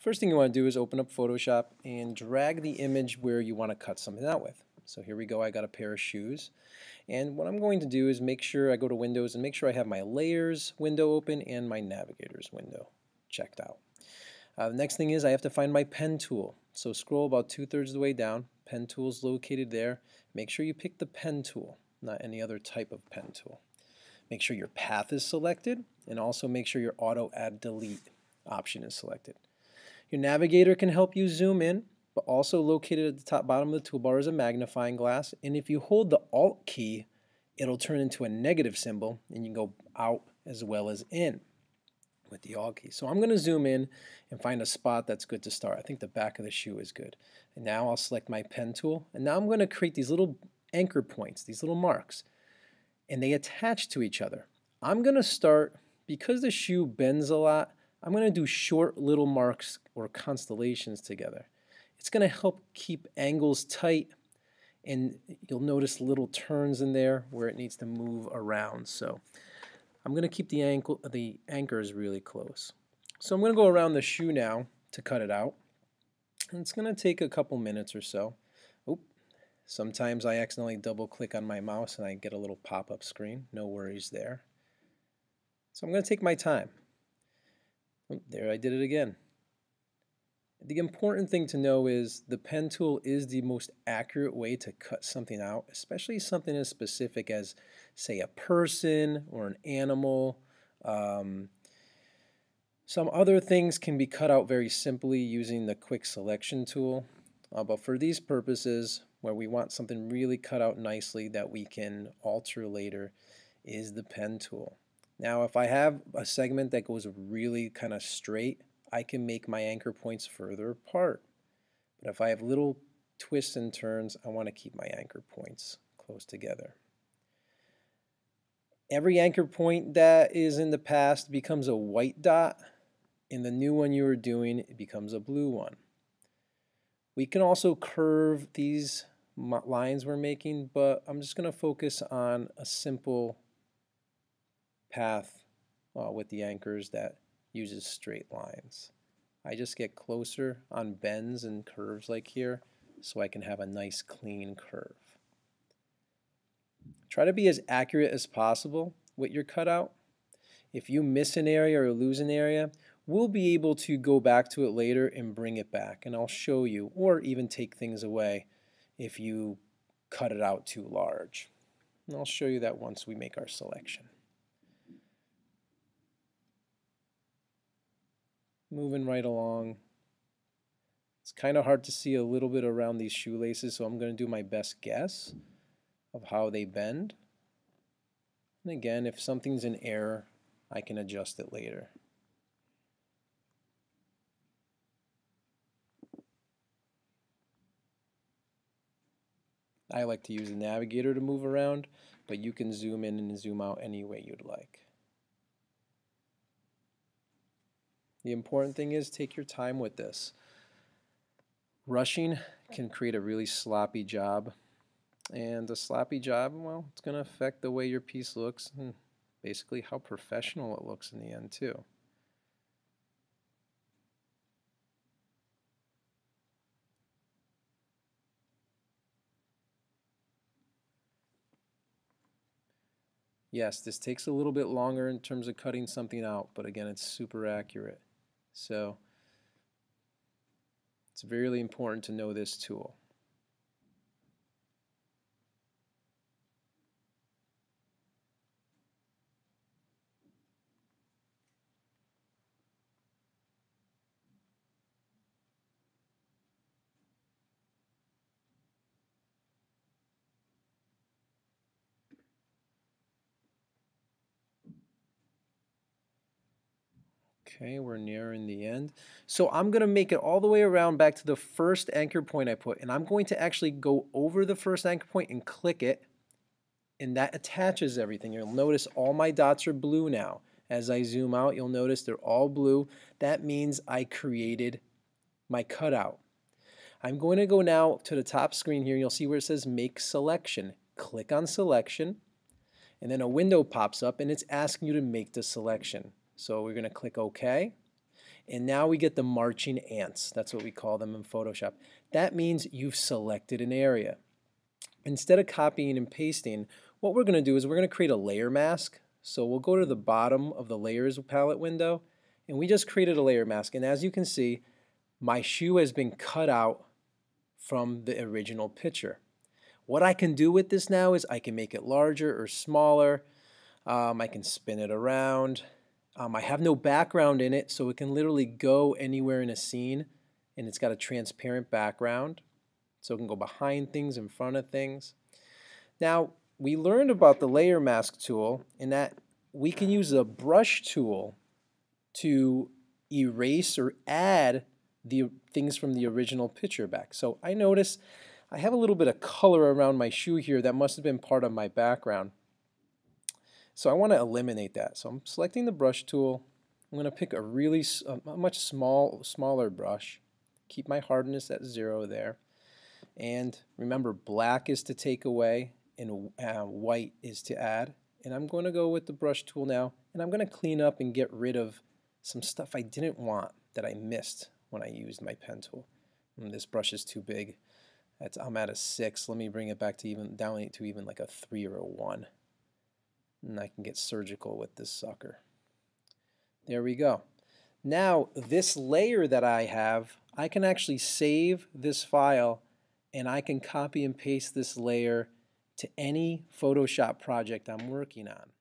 First thing you want to do is open up Photoshop and drag the image where you want to cut something out with. So here we go, I got a pair of shoes. And what I'm going to do is make sure I go to Windows and make sure I have my Layers window open and my Navigators window checked out. The next thing is I have to find my pen tool. So scroll about 2/3 of the way down. Pen tool is located there. Make sure you pick the pen tool, not any other type of pen tool. Make sure your path is selected, and also make sure your Auto Add Delete option is selected. Your navigator can help you zoom in, but also located at the top bottom of the toolbar is a magnifying glass, and if you hold the Alt key, it'll turn into a negative symbol, and you can go out as well as in with the Alt key. So I'm going to zoom in and find a spot that's good to start. I think the back of the shoe is good. And now I'll select my pen tool, and now I'm going to create these little anchor points, these little marks, and they attach to each other. I'm going to start, because the shoe bends a lot, I'm going to do short little marks or constellations together. It's going to help keep angles tight, and you'll notice little turns in there where it needs to move around. So I'm going to keep the anchors really close. So I'm going to go around the shoe now to cut it out. And it's going to take a couple minutes or so. Sometimes I accidentally double click on my mouse and I get a little pop-up screen. No worries there. So I'm going to take my time. There, I did it again. The important thing to know is the pen tool is the most accurate way to cut something out, especially something as specific as, say, a person or an animal. Some other things can be cut out very simply using the quick selection tool, but for these purposes, where we want something really cut out nicely that we can alter later, is the pen tool. Now, if I have a segment that goes really kind of straight, I can make my anchor points further apart. But if I have little twists and turns, I want to keep my anchor points close together. Every anchor point that is in the past becomes a white dot. In the new one you are doing, it becomes a blue one. We can also curve these lines we're making, but I'm just going to focus on a simple path with the anchors that uses straight lines. I just get closer on bends and curves like here so I can have a nice clean curve. Try to be as accurate as possible with your cutout. If you miss an area or lose an area, we'll be able to go back to it later and bring it back, and I'll show you, or even take things away if you cut it out too large. And I'll show you that once we make our selection. Moving right along. It's kind of hard to see a little bit around these shoelaces, so I'm going to do my best guess of how they bend. And again, if something's in error, I can adjust it later. I like to use the navigator to move around, but you can zoom in and zoom out any way you'd like. The important thing is take your time with this. Rushing can create a really sloppy job, and a sloppy job, well, it's going to affect the way your piece looks and basically how professional it looks in the end too. Yes, this takes a little bit longer in terms of cutting something out, but again, it's super accurate. So it's really important to know this tool. Okay, we're nearing the end. So I'm going to make it all the way around back to the first anchor point I put, and I'm going to actually go over the first anchor point and click it, and that attaches everything. You'll notice all my dots are blue now. As I zoom out, you'll notice they're all blue. That means I created my cutout. I'm going to go now to the top screen here, and you'll see where it says Make Selection. Click on Selection, and then a window pops up, and it's asking you to make the selection. So we're going to click OK. And now we get the marching ants. That's what we call them in Photoshop. That means you've selected an area. Instead of copying and pasting, what we're going to do is we're going to create a layer mask. So we'll go to the bottom of the layers palette window, and we just created a layer mask. And as you can see, my shoe has been cut out from the original picture. What I can do with this now is I can make it larger or smaller. I can spin it around. I have no background in it, so it can literally go anywhere in a scene, and it's got a transparent background. So it can go behind things, in front of things. Now, we learned about the layer mask tool in that we can use the brush tool to erase or add the things from the original picture back. So I notice I have a little bit of color around my shoe here that must have been part of my background. So I want to eliminate that. So I'm selecting the brush tool. I'm going to pick a much smaller brush. Keep my hardness at 0 there. And remember, black is to take away and white is to add. And I'm going to go with the brush tool now, and I'm going to clean up and get rid of some stuff I didn't want that I missed when I used my pen tool. And this brush is too big. I'm at a 6. Let me bring it back to down to even like a 3 or a 1. And I can get surgical with this sucker. There we go. Now this layer that I have, I can actually save this file, and I can copy and paste this layer to any Photoshop project I'm working on.